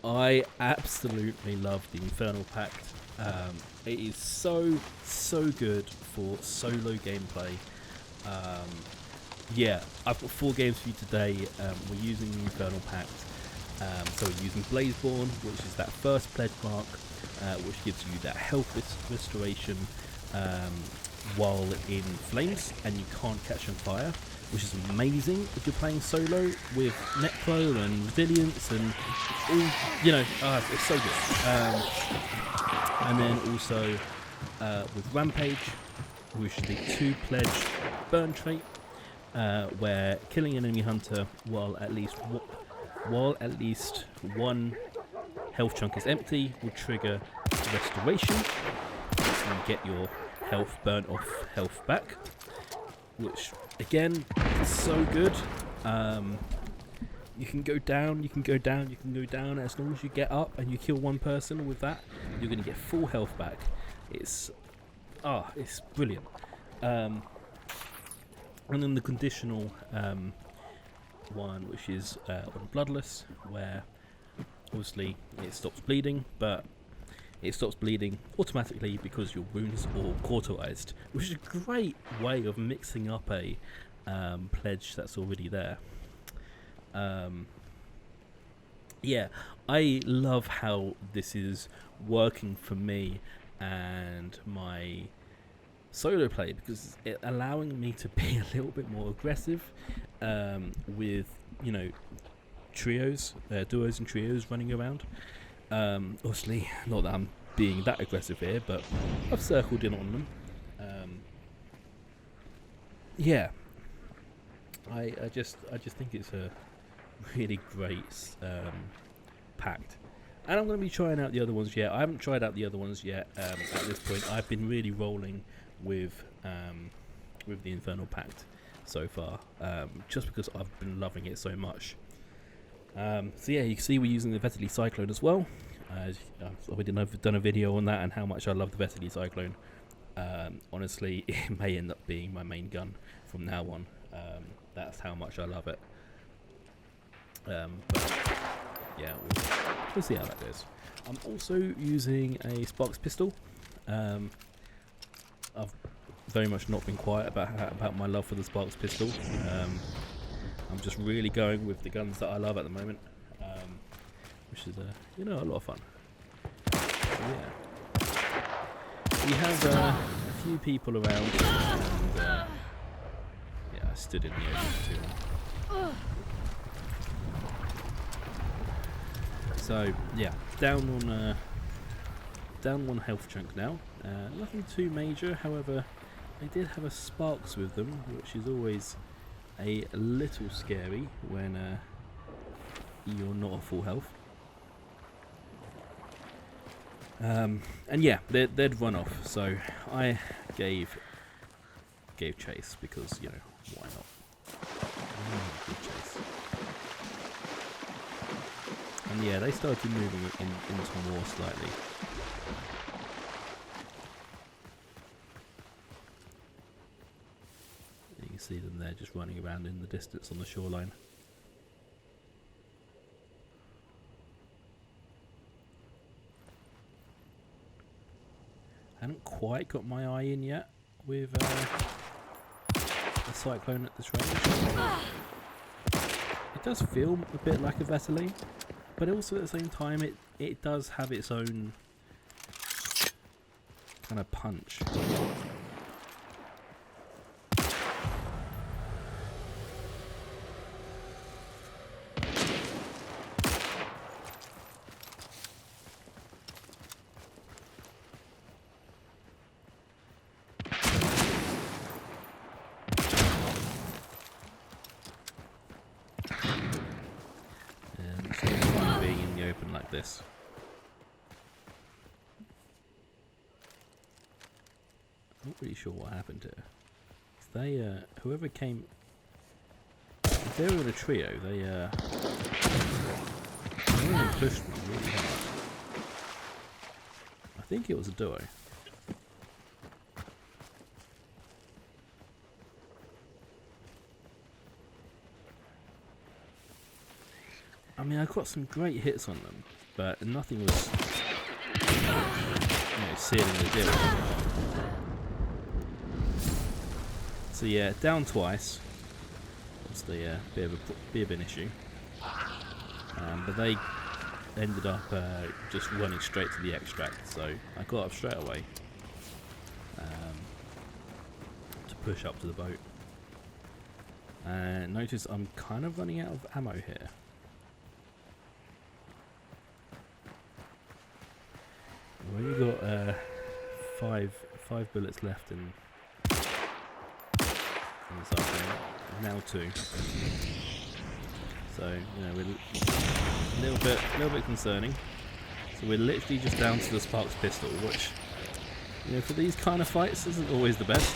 I absolutely love the Infernal Pact. It is so good for solo gameplay. Yeah, I've got 4 games for you today. We're using the Infernal Pact. So we're using Blazeborn, which is that first pledge mark, which gives you that health restoration while in flames, and you can't catch on fire, which is amazing if you're playing solo with Necro and Resilience and all, you know, it's so good. And then also with Rampage, which is the 2 pledge burn trait, where killing an enemy hunter while at least one health chunk is empty will trigger restoration, and get your health burnt off health back, which again is so good. You can go down, you can go down, you can go down. As long as you get up and you kill one person with that, you're going to get full health back. It's brilliant. And then the conditional one, which is on Bloodless, where obviously it stops bleeding, but it stops bleeding automatically because your wounds are cauterized, which is a great way of mixing up a pledge that's already there. Yeah, I love how this is working for me and my solo play, because it's allowing me to be a little bit more aggressive with, you know, duos and trios running around. Obviously, not that I'm being that aggressive here, but I've circled in on them. Yeah, I just think it's a really great pact, and I'm going to be trying out the other ones yet. I haven't tried out the other ones yet. At this point, I've been really rolling with the Infernal Pact so far, just because I've been loving it so much. So yeah, you can see we're using the Vesely Cyclone as well. I've done a video on that and how much I love the Vesely Cyclone. Honestly, it may end up being my main gun from now on. That's how much I love it. But yeah, we'll see how that goes. I'm also using a Sparks pistol. I've very much not been quiet about my love for the Sparks pistol. I'm just really going with the guns that I love at the moment, which is a lot of fun. So yeah, we have a few people around, and yeah, I stood in the open too long. So yeah, down one health chunk now. Nothing too major, however, I did have a Sparks with them, which is always a little scary when you're not at full health. And yeah, they'd run off, so I gave chase, because, you know, why not? Good chase. And yeah, they started moving into more slightly. You can see them there just running around in the distance on the shoreline. I haven't quite got my eye in yet with the Cyclone at this range. It does feel a bit like a Vesely, but also at the same time it does have its own kind of punch. Like this. I'm not really sure what happened here. They, whoever came, if they were in a trio, they really pushed me really hard. I think it was a duo. I mean, I got some great hits on them, but nothing was sealing the deal. So yeah, down twice. Obviously a bit of an issue. But they ended up just running straight to the extract, so I got up straight away to push up to the boat. And notice I'm kind of running out of ammo here. I've only got five bullets left in this afternoon. Now 2. So we're a little bit concerning. So we're literally just down to the Sparks pistol, which for these kind of fights isn't always the best.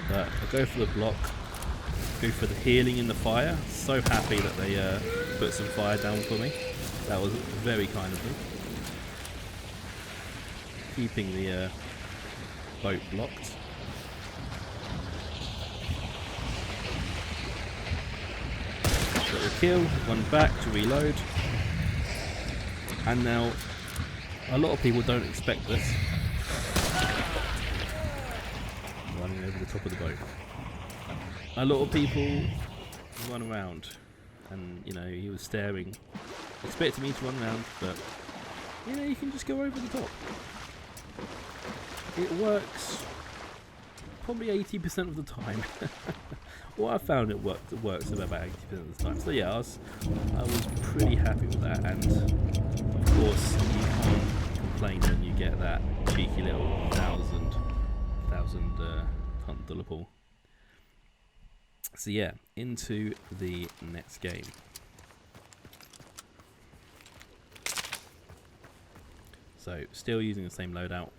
But I go for the block, go for the healing in the fire. So happy that they put some fire down for me. That was very kind of them. Keeping the boat blocked. Got the kill, one back to reload. And now, a lot of people don't expect this. Running over the top of the boat. A lot of people run around, and he was staring, expecting me to run around, but you can just go over the top. It works probably 80% of the time. Well, I found it works about 80% of the time. So yeah, I was pretty happy with that, and of course you can't complain when you get that cheeky little 1,000 hunt dollar pool. So yeah, into the next game. So still using the same loadout.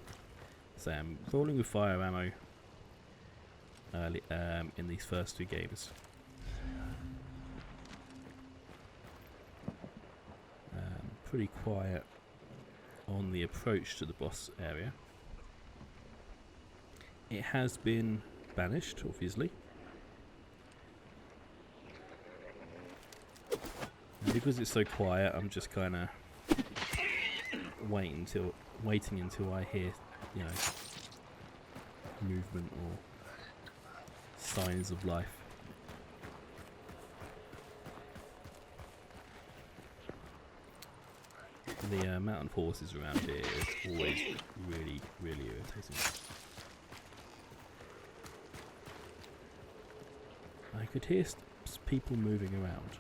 So I'm rolling with fire ammo early in these first 2 games. Pretty quiet on the approach to the boss area. It has been banished, obviously. And because it's so quiet, I'm just kind of waiting until I hear, movement or signs of life. The mountain horses around here is always really, really irritating. I could hear people moving around.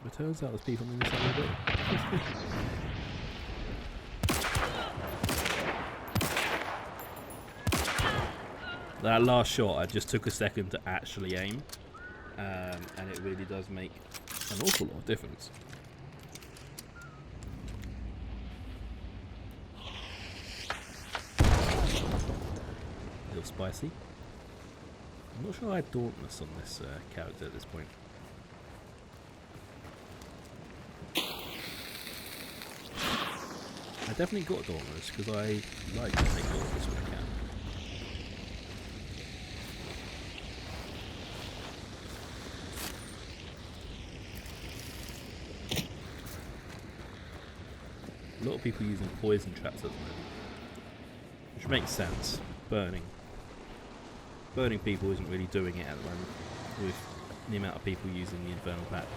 It turns out there's people in this other bit. That last shot, I just took a second to actually aim, and it really does make an awful lot of difference. A little spicy. I'm not sure I had Dauntless on this character at this point. I definitely got Dauntless because I like to take Dauntless when I can. A lot of people using poison traps at the moment, which makes sense. Burning people isn't really doing it at the moment with the amount of people using the Infernal Pact.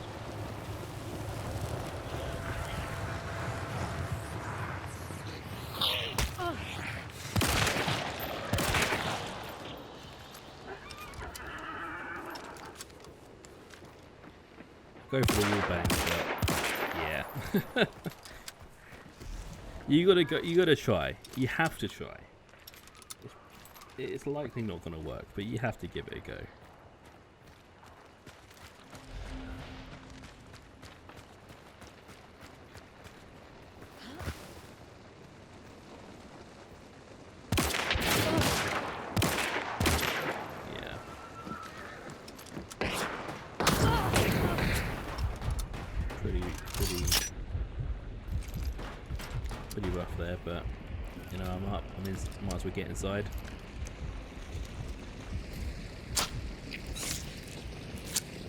Go for the wall bang, but yeah. You gotta try. You have to try. It's likely not gonna work, but you have to give it a go. Yeah. Pretty rough there, but I'm up. I mean, might as well get inside.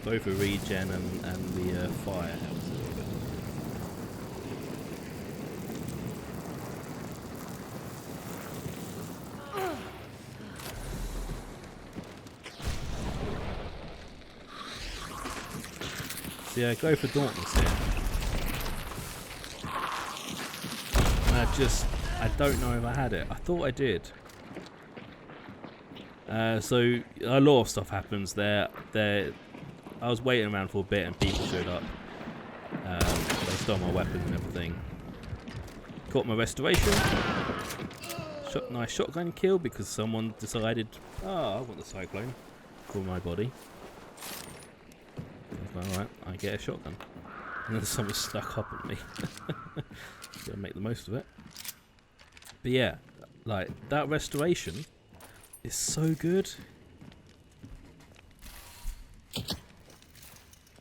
both a regen and the fire helps a little bit. So yeah, go for Dauntless here. I don't know if I had it. I thought I did. So a lot of stuff happens there. I was waiting around for a bit and people showed up. They stole my weapons and everything. Got my restoration. Nice shotgun kill because someone decided, oh, I want the cyclone for my body. Alright, I get a shotgun. And then someone stuck up at me. Gotta make the most of it. But yeah, like that restoration is so good.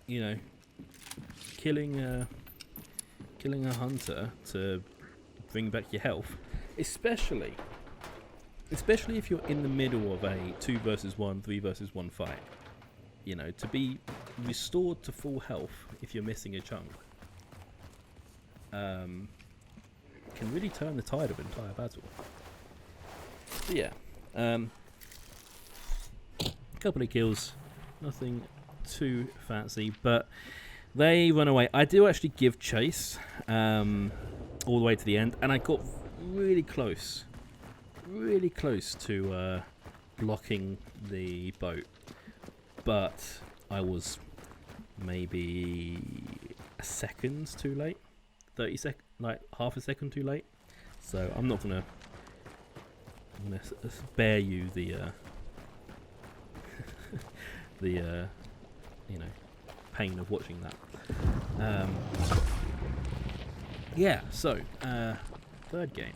You know, killing a hunter to bring back your health, especially if you're in the middle of a 2 versus 1, 3 versus 1 fight. You know, to be restored to full health if you're missing a chunk can really turn the tide of an entire battle. But yeah, a couple of kills, nothing too fancy, but they run away. I do actually give chase all the way to the end, and I got really close to blocking the boat, but I was maybe a second too late, 30 seconds, like half a second too late. So I'm gonna spare you the you know, pain of watching that. Yeah. So third game.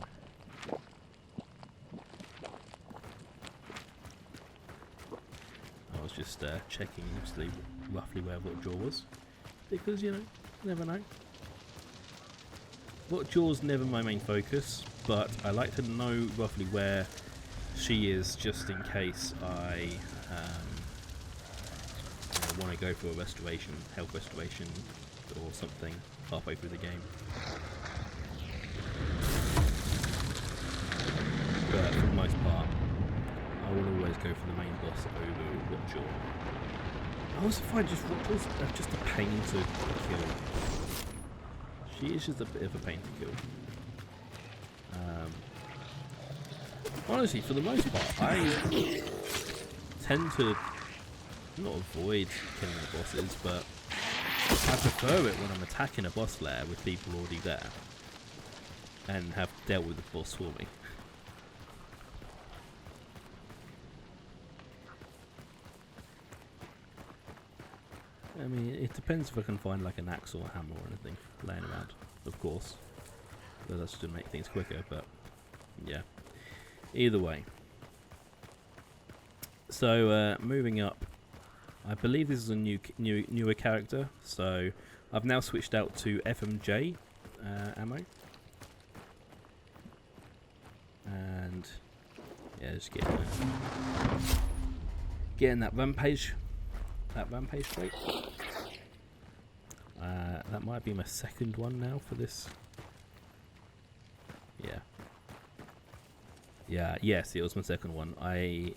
I was just checking roughly where Rotjaw was, because you know, never know. Rotjaw's never my main focus, but I like to know roughly where she is, just in case I want to go for a restoration, health restoration, or something halfway through the game. But for the most part, I will always go for the main boss over Rotjaw. I also find Rotjaw's just a pain to kill. She is just a bit of a pain to kill. Honestly, for the most part, I tend to not avoid killing the bosses, but I prefer it when I'm attacking a boss lair with people already there and have dealt with the boss for me. I mean, it depends if I can find like an axe or a hammer or anything laying around, of course. So that's to make things quicker, but yeah. Either way. So moving up, I believe this is a newer character. So I've now switched out to FMJ ammo, and yeah, just getting that rampage. That rampage trait. That might be my second one now for this. Yes, it was my second one.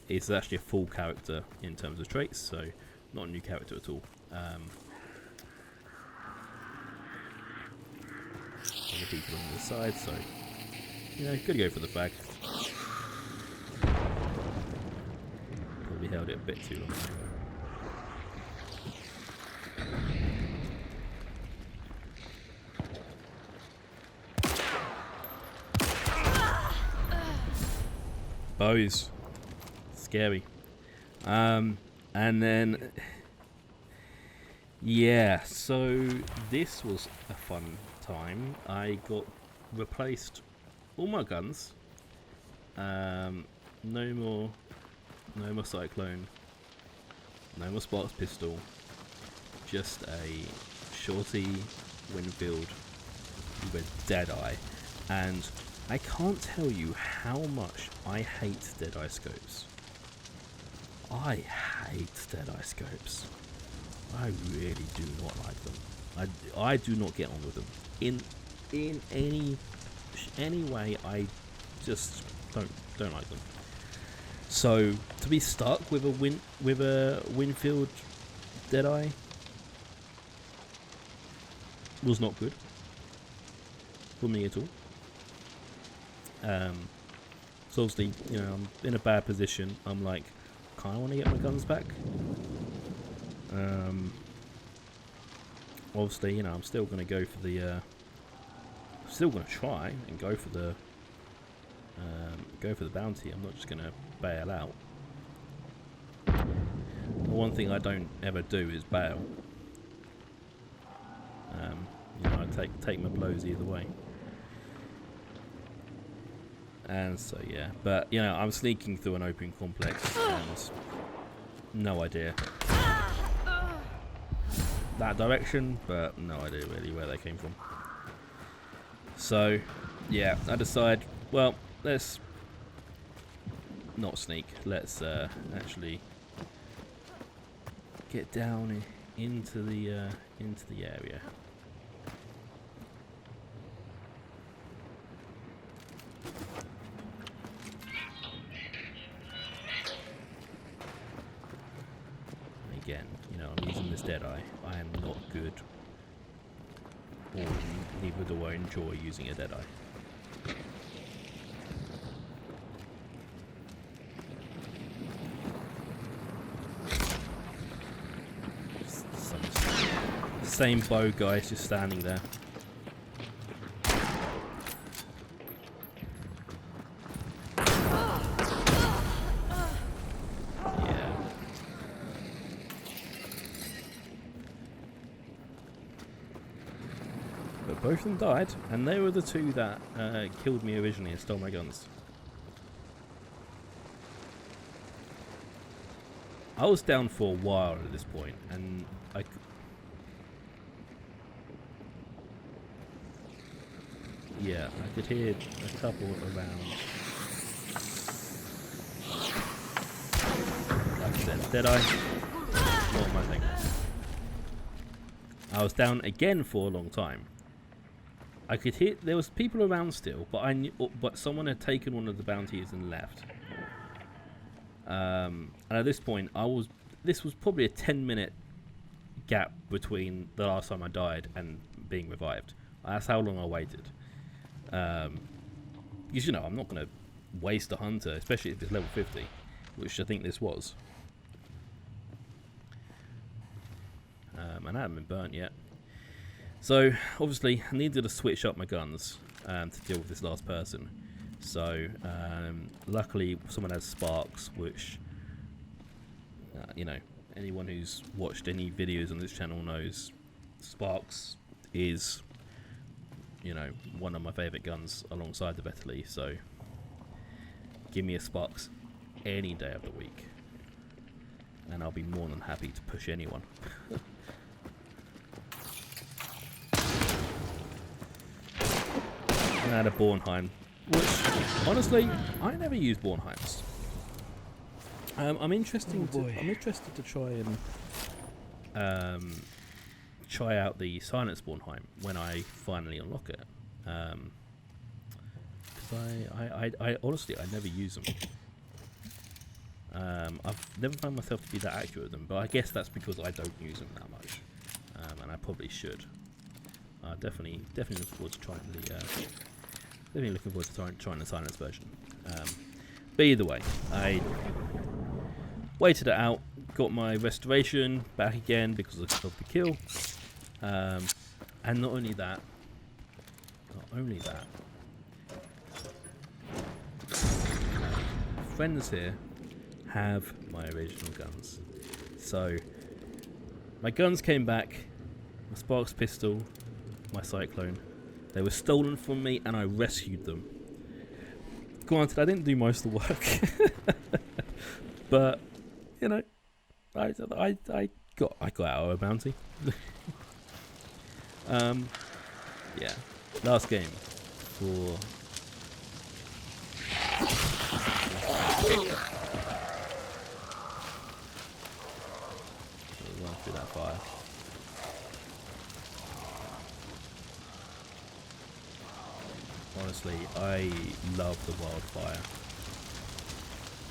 It's actually a full character in terms of traits, so not a new character at all. Other people on the side, so you know, gotta go for the flag. Probably held it a bit too long. Bows, scary. And then yeah, so this was a fun time. I got replaced all my guns. No more cyclone, no more sparks pistol, just a shorty Winfield with Deadeye. And I can't tell you how much I hate Deadeye scopes. I hate Deadeye scopes. I really do not like them. I do not get on with them in any way. I just don't like them. So to be stuck with a Winfield Deadeye was not good for me at all. So obviously, you know, I'm in a bad position. I'm like, kind of want to get my guns back. Obviously, you know, I'm still going to go for the. Still going to try and go for the bounty. I'm not just going to bail out. The one thing I don't ever do is bail. You know, I take my blows either way. And so yeah, but you know, I'm sneaking through an open complex and no idea that direction, but no idea really where they came from. So yeah, I decide, well, let's not sneak. Let's actually get down into the area. Again, you know, I'm using this Deadeye. I am not good, or neither do I enjoy using a Deadeye. Same bow guy's just standing there. Both of them died, and they were the two that killed me originally and stole my guns. I was down for a while at this point, and I could hear a couple around. Like I said, Deadeye, not my thing. I was down again for a long time. I could hear there was people around still, but I knew, but someone had taken one of the bounties and left. And at this point, this was probably a 10-minute gap between the last time I died and being revived. That's how long I waited. Because, you know, I'm not going to waste a hunter, especially if it's level 50, which I think this was. And I haven't been burnt yet. So, obviously, I needed to switch up my guns to deal with this last person. So, luckily, someone has sparks, which, you know, anyone who's watched any videos on this channel knows sparks is, you know, one of my favourite guns alongside the Vetterli. So, give me a sparks any day of the week, and I'll be more than happy to push anyone. I had a Bornheim, which honestly I never use Bornheims. I'm interested to try and try out the Silence Bornheim when I finally unlock it. Because I honestly I never use them. I've never found myself to be that accurate with them, but I guess that's because I don't use them that much, and I probably should. Definitely looking forward to trying trying the silence version. But either way, I waited it out, got my restoration back again because of the kill, and not only that, friends here have my original guns. So my guns came back, my Sparks pistol, my Cyclone. They were stolen from me and I rescued them. Granted, I didn't do most of the work. But, you know, I got out of a bounty. Yeah. Last game for through that fire. Honestly, I love the wildfire.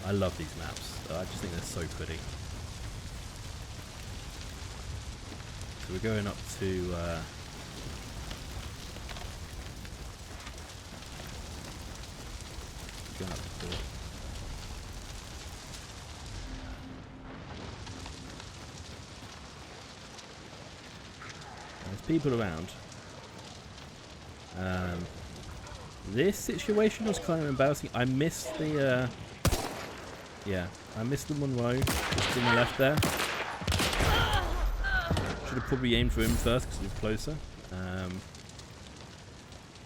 I love these maps. I just think they're so pretty. So we're going up to going up to there's people around. This situation was kind of embarrassing. I missed the I missed the Monroe just to my left there. Should have probably aimed for him first because he was closer.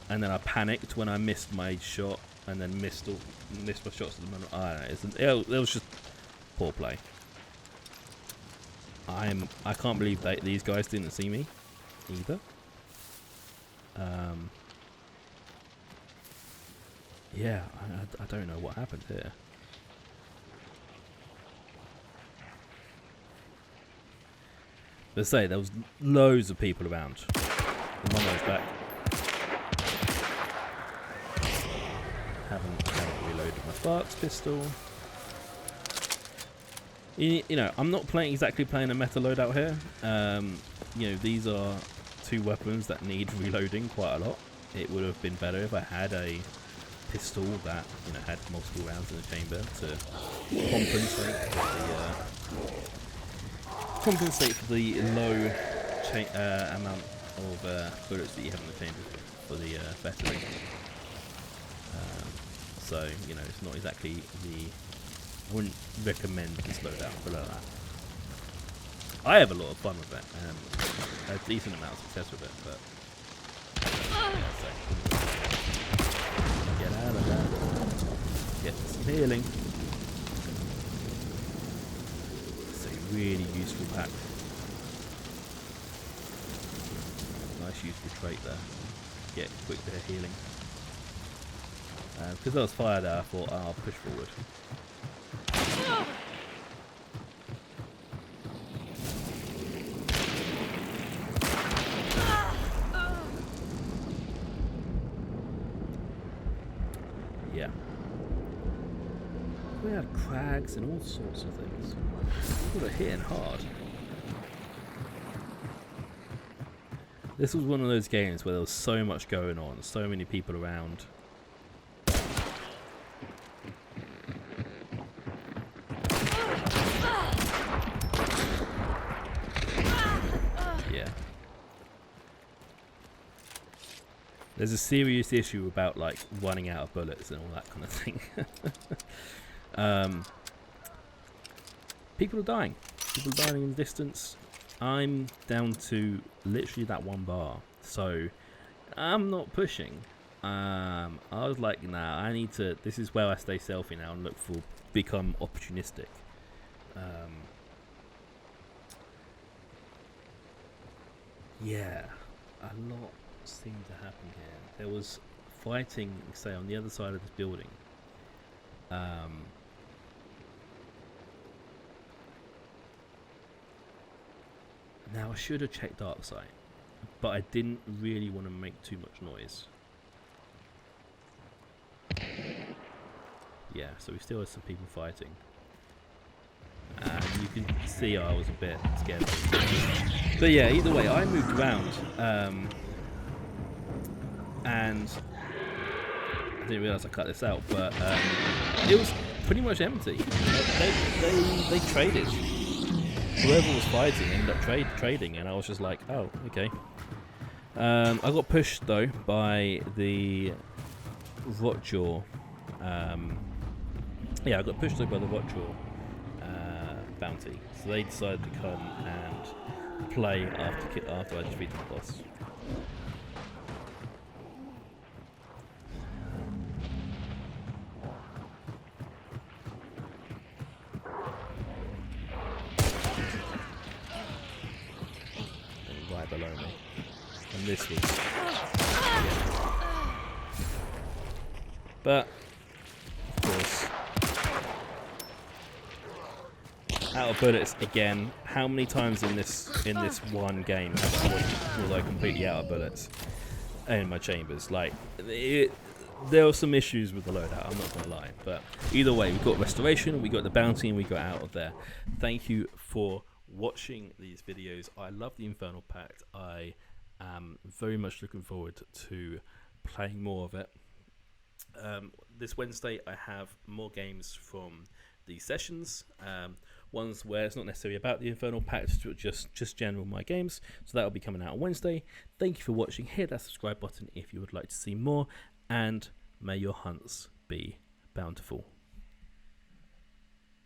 And then I panicked when I missed my shot, and then missed my shots at the Monroe. I don't know. It was just poor play. I can't believe that these guys didn't see me either. Yeah, I don't know what happened here. Let's say there was loads of people around. The Monroe's back. Haven't reloaded my Sparks pistol. You know, I'm not exactly playing a meta loadout here. You know, these are two weapons that need reloading quite a lot. It would have been better if I had a pistol that, you know, had multiple rounds in the chamber to compensate for the low amount of bullets that you have in the chamber for the veteran. So, you know, it's not exactly I wouldn't recommend this loadout below that. I have a lot of fun with it, a decent amount of success with it, but yeah, so get out of that, get some healing. It's a really useful pack. Nice useful trait there. Get quick bit of healing. Because there was fire there, I thought, I'll push forward. Yeah. We had crags and all sorts of things. People are hitting hard. This was one of those games where there was so much going on, so many people around. There's a serious issue about like running out of bullets and all that kind of thing. People are dying. People are dying in the distance. I'm down to literally that one bar, so I'm not pushing. I was like, nah, I need to. This is where I stay selfie now and look for become opportunistic. Yeah, a lot seemed to happen here. There was fighting, say, on the other side of this building. Now I should have checked dark sight, but I didn't really want to make too much noise. Yeah, so we still had some people fighting. And you can see I was a bit scared. But yeah, either way, I moved around. And I didn't realise I cut this out, but it was pretty much empty. They traded. Whoever was fighting ended up trading, and I was just like, oh, okay. I got pushed though by the Rotjaw. Yeah, I got pushed though by the Rotjaw bounty, so they decided to come and play after I defeated the boss. Right below me, and this was, yeah. But of course, Out of bullets again. How many times in this one game was I completely out of bullets in my chambers? Like, there were some issues with the loadout, I'm not going to lie. But either way, we got restoration, we got the bounty, and we got out of there. Thank you for watching these videos. I love the Infernal Pact. I am very much looking forward to playing more of it. This Wednesday, I have more games from the sessions. Ones where it's not necessarily about the Infernal Pact, but just general my games. So that will be coming out on Wednesday. Thank you for watching. Hit that subscribe button if you would like to see more, and may your hunts be bountiful.